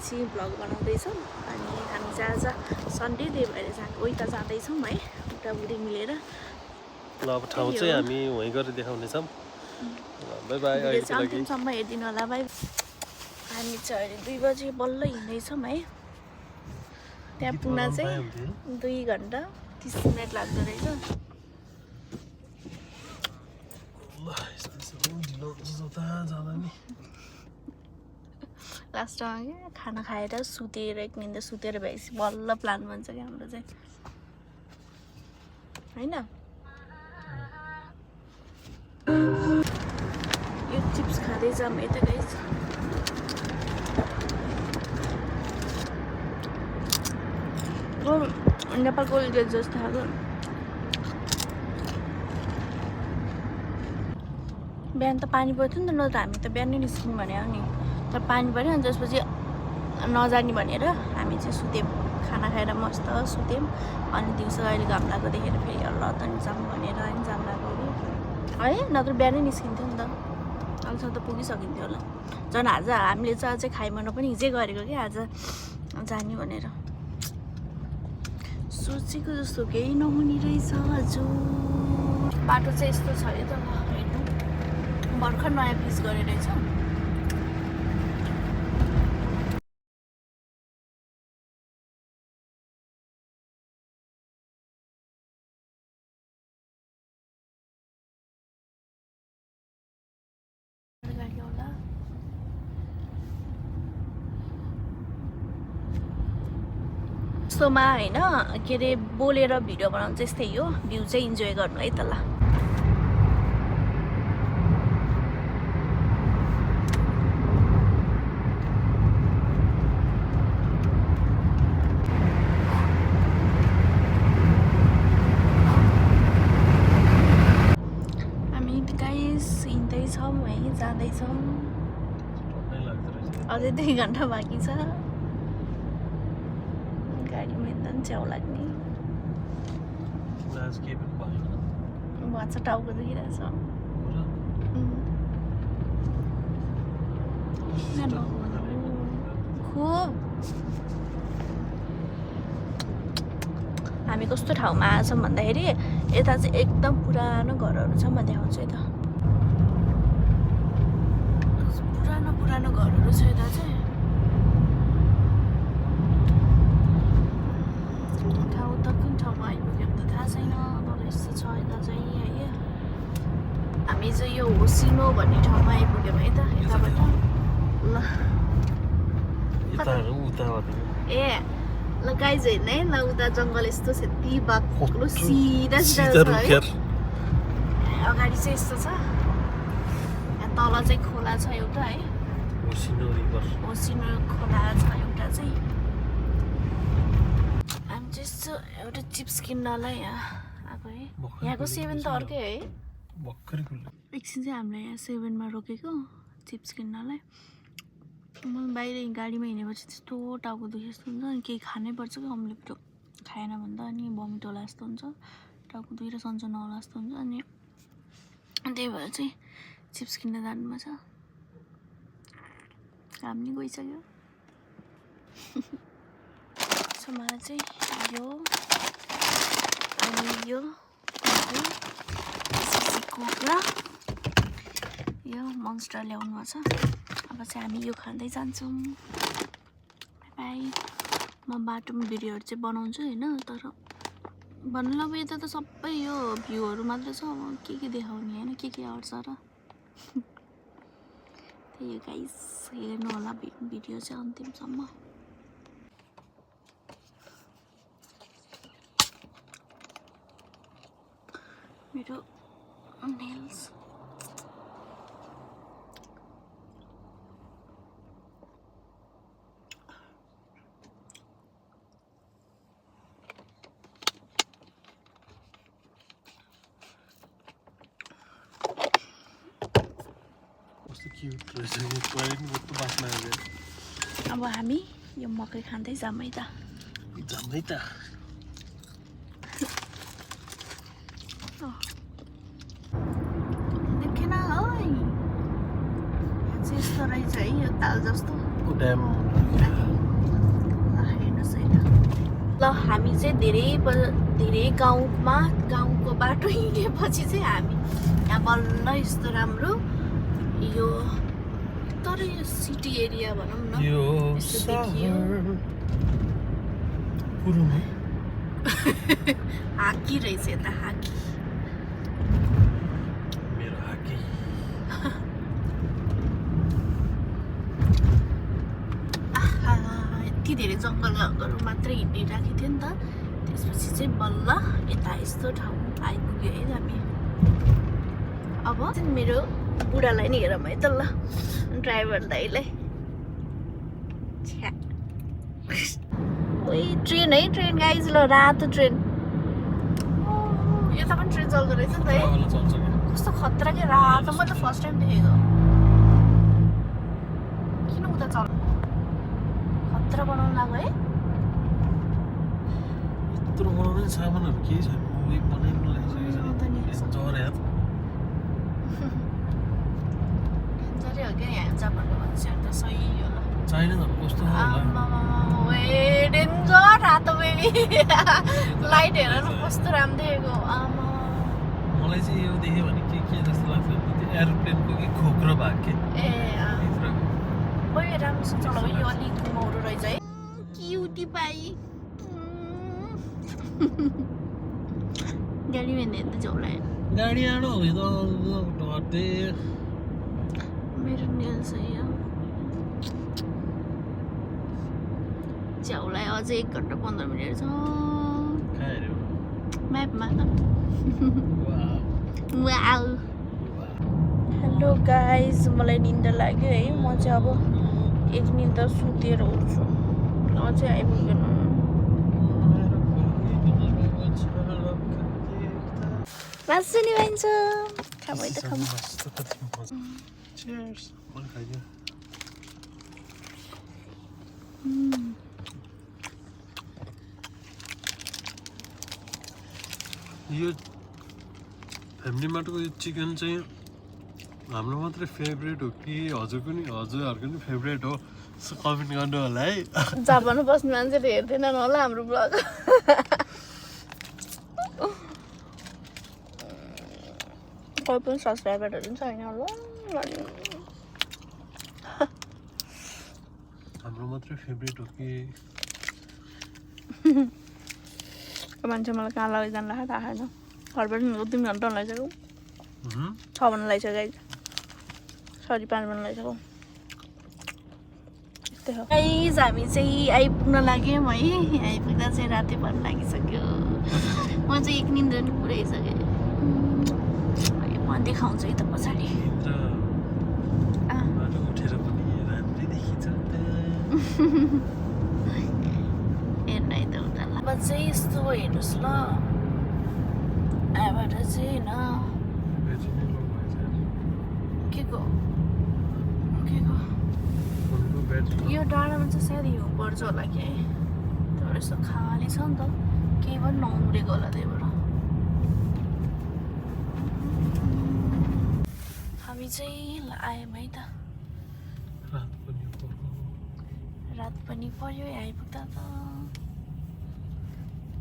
पछि भ्लग बनाउँदैछौँ अनि हामी चाहिँ आज सन्डे डे भएर उता जाँदैछौँ है उताभुरी मिलेर। ल अब ठाउँ चाहिँ हामी वहीँ गएर देखाउनेछौँ। बाई बाई अहिलेको लागि अन्तिमसम्म हेरिदिनु होला भाइ। हामी चाहिँ अहिले 2 बजे बल्ल हिँड्दैछौँ है। त्यहाँ पुग्न चाहिँ 2 घन्टा 30 मिनट लाग्दो रहेछ। लास्टमा क्या खाना खाएर सुतेर एक निन्द सुतेर भएपछि बल्ल प्लान बन्छ क्या हाम्रो चाहिँ होइन। यो चिप्स खाँदै जाऊँ यता गाइस। नेपालको ओल्ड जस्तो खाएको बिहान त पानी पर्थ्यो नि त, नत्र हामी त बिहानै निस्क्यौँ भनेको नि, तर पानी पऱ्यो अनि त्यसपछि नजाने भनेर हामी चाहिँ सुत्यौँ। खाना खाएर मस्त सुत्यौँ अनि दिउँसो अहिले घाम लागेको देखेर फेरि ल त नि जाऊँ भनेर होइन जाम लागेको है, नत्र बिहानै निस्किन्थ्यो नि त, अहिलेसम्म त पुगिसकिन्थ्यो होला। झन् आज हामीले चाहिँ अझै खाइमन पनि हिजै गरेको क्या आज जाने भनेर। सोचेको जस्तो केही नहुने रहेछ हजुर। बाटो चाहिँ यस्तो छ है त, हेर्नु भर्खर नयाँ पिच गरेर रहेछ। यस्तोमा होइन के अरे बोलेर भिडियो बनाउनु चाहिँ यस्तै हो, भ्यू चाहिँ इन्जोय गर्नु है त ल। हामी गाइस हिँड्दैछौँ है, जाँदैछौँ। अझै 2 घन्टा बाँकी छ। गाडीमा एकदम च्याउ लाग्ने भन्छ, टाउको दुखिरहेछ। खुब हामी कस्तो ठाउँमा आएछौँ भन्दाखेरि यता चाहिँ एकदम पुरानो घरहरू छ। म देखाउँछु यता पुरानो पुरानो घरहरू छ। यता चाहिँ ठाउँ त कुन ठाउँमा आइपुग्यो त थाहा छैन, तर यस्तो छ यता चाहिँ है। हामी चाहिँ यो होसिनो भन्ने ठाउँमा आइपुग्यौँ है त यताबाट। ल ए ल गाइज हेर्नु है, ल उता जङ्गल यस्तो छ, यति बाक्लो सिधा सिधा छ है। अगाडि चाहिँ यस्तो छ, यहाँ तल चाहिँ खोला छ एउटा है, होसिनो खोला छ एउटा चाहिँ। हामी चाहिँ यस्तो एउटा चिप्स किन्नलाई यहाँ आएको है। यहाँको 7 त अर्कै है। एकछिन चाहिँ हामीलाई यहाँ 7मा रोकेको चिप्स किन्नलाई। म बाहिर गाडीमा हिँडेपछि त्यस्तो टाउको दुखे जस्तो हुन्छ अनि केही खानै पर्छ क्या, अम्लेट खाएन भने त अनि भमिट होला जस्तो हुन्छ, टाउको दुखेर सन्चो नहोला जस्तो हुन्छ। अनि त्यही भएर चाहिँ चिप्स किन्न जानुमा छ। काम नि गइसक्यो। मलाई चाहिँ यो अनि यो कोक र यो मन्स्टर ल्याउनु भएको छ। अब चाहिँ हामी यो खाँदै जान्छौँ। बाई। म बाटोमा भिडियोहरू चाहिँ बनाउँछु होइन, तर भन्नु अब यता त सबै यो भ्यूहरू मात्रै छ, अब के देखाउने होइन, के आउँछ र। त्यही हो गाइस, हेर्नु होला भिडियो चाहिँ अन्तिमसम्म। मेरो नेल्स अब हामी यो मकै खाँदै जाऊँ है त। देखेन है, यहाँ चाहिँ यस्तो रहेछ है, यो ताल जस्तो। ल हामी चाहिँ धेरै गाउँको बाटो हिँडेपछि चाहिँ हामी यहाँ बल्ल यस्तो राम्रो यो तर यो सिटी एरिया भनौँ न यो हाकी रहेछ यता हाकी मेरो हाकी यति धेरै जङ्गलहरू मात्रै हिँडिराखेको थियो नि त त्यसपछि चाहिँ बल्ल यता यस्तो ठाउँ आइपुग्यो है हामी अब मेरो बुढालाई नि हेरौँ है त ल ड्राइभर दाइलाई ट्रेन है ट्रेन गाइज ल रातो ट्रेन यता पनि ट्रेन चल्दो रहेछ नि त है कस्तो खतरा के रातो म त फर्स्ट टाइम देखेको किन उता चल खतरा बनाउनु लाग्यो है यत्रो बनाउने सामानहरू केही छैन उही बनाइनु लागिसकेको छ यार डेन्जरै हो क्या यहाँ जापानको मान्छेहरू त सही हो ल चाइनाहरू कस्तो डेन्जर रातो बेबी लाइट हेरेर कस्तो राम्रो देखेको आमा मलाई चाहिँ यो देख्यो भने के जस्तो लाग्छ त्यो एरोप्लेनको कि खोक्रो भाग के ए ओइ राम्रोसँग चलाऊ यो अलिक मौरो रहेछ है क्युटी पाई गाडी में नहीं तो चौड़ा है गाड़ी आना हो तो डरते मेरे नेल सही है चौड़ा है आज 1 घंटा 15 मिनट छ मैप में वाओ हेलो गाइस मलाई निन्द लाग्यो है म चाहिँ अब एक निन्द सुतेर उठ्छु अझै आइपुगेन मासु नि भन्छ खाऊ है त खाऊ Cheers. यो फ्यामिली माटोको यो चिकन चाहिँ हाम्रो मात्रै फेभरेट हो कि हजुरहरूको नि फेभरेट हो कमेन्ट गर्नु होला है जापानमा बस्ने मान्छेले हेर्दैनन् होला हाम्रो ब्लग कोही पनि सब्सक्राइबरहरू पनि छैन होला हाम्रो मात्रै फेभरेट हो कि मान्छे मलाई कहाँ लैजानु थाहा छैन घरबाट 3 घन्टा लगाइसक्यो 6 घन्टा लगाइसक्यो सरी 5 घन्टा लगाइसक्यो यस्तै हो गाइस हामी चाहिँ आइपुग्न लाग्यौँ है आइपुग्दा चाहिँ राति पर्न लागिसक्यो म चाहिँ एक निन्द पनि पुऱ्याइसकेँ म देखाउँछु है त पछाडि उठेर पनि राम्रै देखिन्छ हेर्न है त उता अब चाहिँ यस्तो हेर्नुहोस् ल यहाँबाट चाहिँ होइन यो डाँडामा चाहिँ सायद हिउँ पर्छ होला कि तर यस्तो खाली छ नि त केही पनि नउम्रेको होला त्यही भएर हामी चाहिँ आयौँ है त रात पनि पर्यो आइपुग्दा त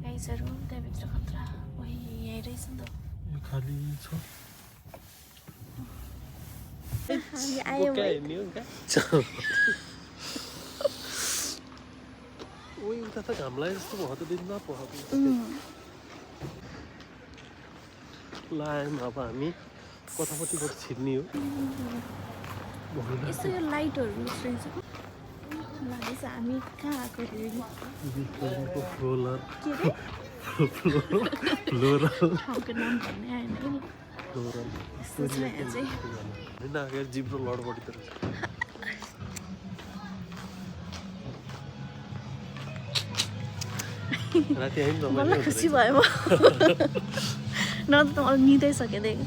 गाइजहरू त्यहाँभित्र खतरा वही यहीँ रहेछ नि त यो खाली छ हामी आयौँ है ओइ उता त घाम लाग्यो जस्तो भयो त दिनमा भयो लायौँ अब हामी कतापट्टिबाट छिर्ने हो यस्तो यो लाइटहरू निस्किन्छ लागेछ हामी कहाँ आएको थियो ठाउँको नाम भन्ने आएन कि यस्तो छ यहाँ चाहिँ होइन अगाडि जिब्रो लडबडी त रहेछ राति आयो नि मलाई खुसी भयो म न त मलाई निदैसकेँ देख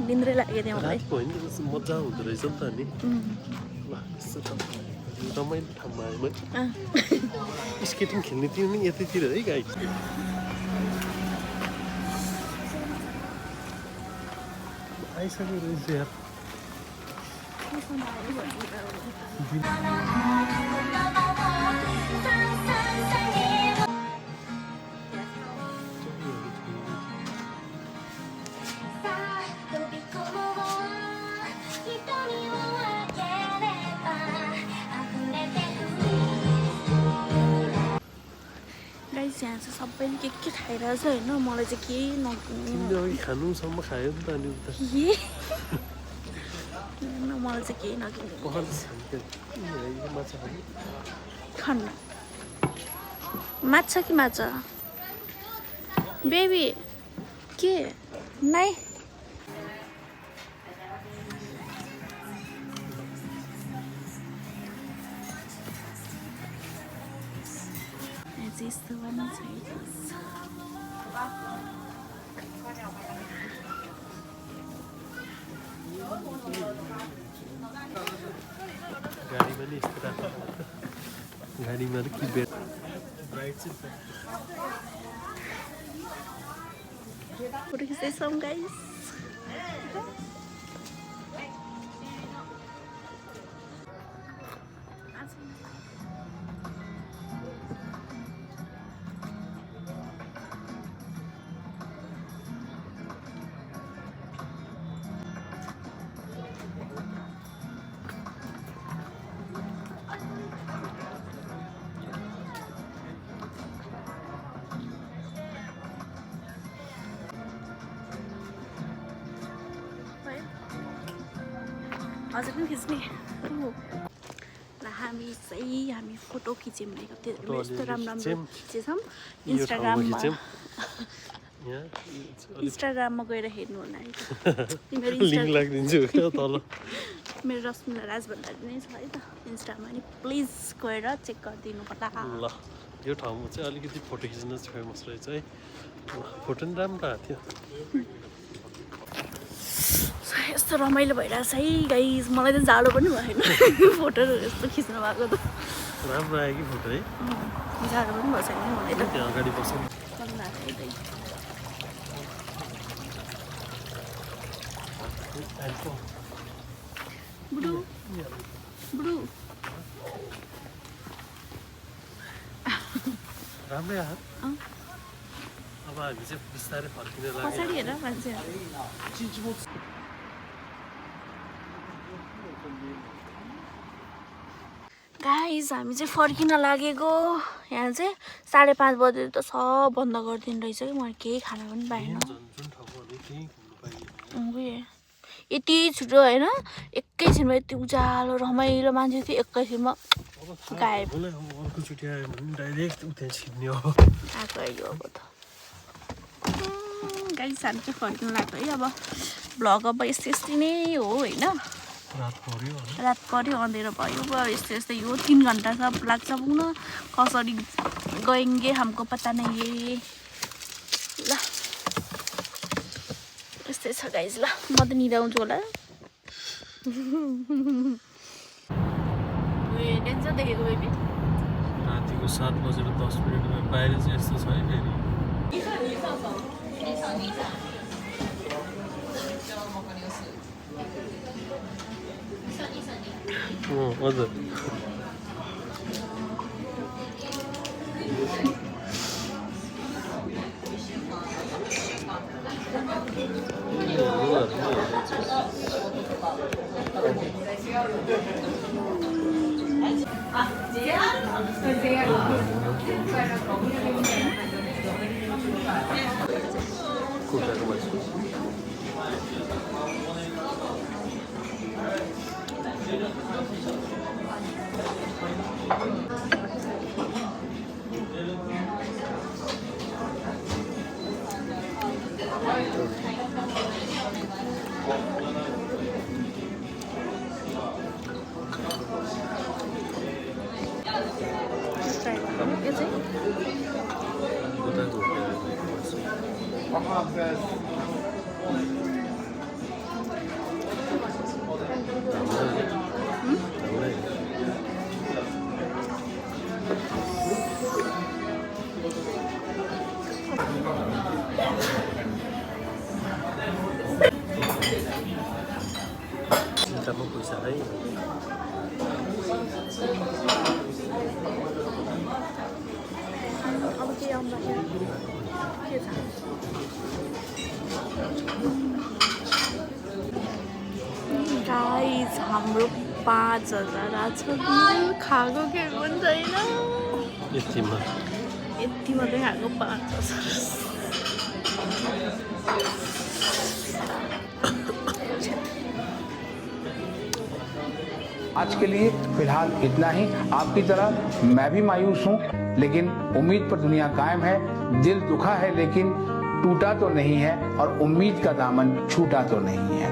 निन्द्रै लागेको थियो मलाई मजा हुँदो रहेछ नि त नि ल यस्तो रमाइलो ठाउँमा आएँ मैले स्केटिङ खेल्ने थियो नि यतैतिर है गाई आइसक्यो रहेछ यार गाइस यहाँ चाहिँ सबैले के खाइरहेछ होइन मलाई चाहिँ केही तिमीले अघि खानुसम्म खायो नि त अनि उता मलाई चाहिँ केही नकिन्नु माछा खन्न माछा कि माछा बेबी के नाइ यस्तो पनि छ गाडीमा नि यस्तो राख्नु गाडीमा कि बेड ब्राइट चाहिँ फोटो खिच्दैछौँ गाइस अझै पनि खिच्ने ल हामी फोटो खिच्यौँ भनेको त्यो यस्तो राम्रो खिचेछौँ इन्स्टाग्राममा गएर हेर्नु होला है मेरो रश्मिला राज भण्डारी नै छ है त इन्स्टामा नि प्लिज गएर चेक गरिदिनु होला ल यो ठाउँमा चाहिँ अलिकति फोटो खिच्न चाहिँ फेमस रहेछ है फोटो नि राम्रो आएको थियो यस्तो रमाइलो भइरहेछ है गाइस मलाई त जाडो पनि भएन फोटोहरू यस्तो खिच्नु भएको त राम्रो आयो कि फोटो है जाडो पनि भएको छैन मलाई त त्यहाँ अगाडि बस्नु बुडु बुडु राम्रै आयो अब हामी चाहिँ बिस्तारै फर्किन लाग्यो पछाडि हेर मान्छे गाइस हामी चाहिँ फर्किन लागेको यहाँ चाहिँ 5:30 बजे त सब बन्द गरिदिनु रहेछ कि मैले केही खाना पनि पाएन यति छिटो होइन एकैछिनमा यति उज्यालो रमाइलो मान्छे थियो एकैछिनमा गायब अर्कोचोटि आयो भने डाइरेक्ट उता छिर्ने हो आएको आयो अब त गाइस हामी चाहिँ फर्किनु लाग्यो है अब भ्लग अब यस्तै नै हो होइन रात पर्यो अँधेरो भयो अब यस्तै यो 3 घन्टा सब लाग्छ पुग्न कसरी गएंगे हमको पता नहीं है ल यस्तै छ गाइस ल म त निदाउँछु होला डेन्जर देखेको बेबी रातिको 7:10 बाहिर चाहिँ यस्तो छ है फेरि हजुर गाइस हाम्रो 5,000 आजको खाएको के पनि छैन यतिमा यति मात्रै खाएको 5 आज के लिए फिलहाल इतना ही। आपकी तरह मैं भी मायूस हूँ, लेकिन उम्मीद पर दुनिया कायम है। दिल दुखा है लेकिन टूटा तो नहीं है, और उम्मीद का दामन छूटा तो नहीं है।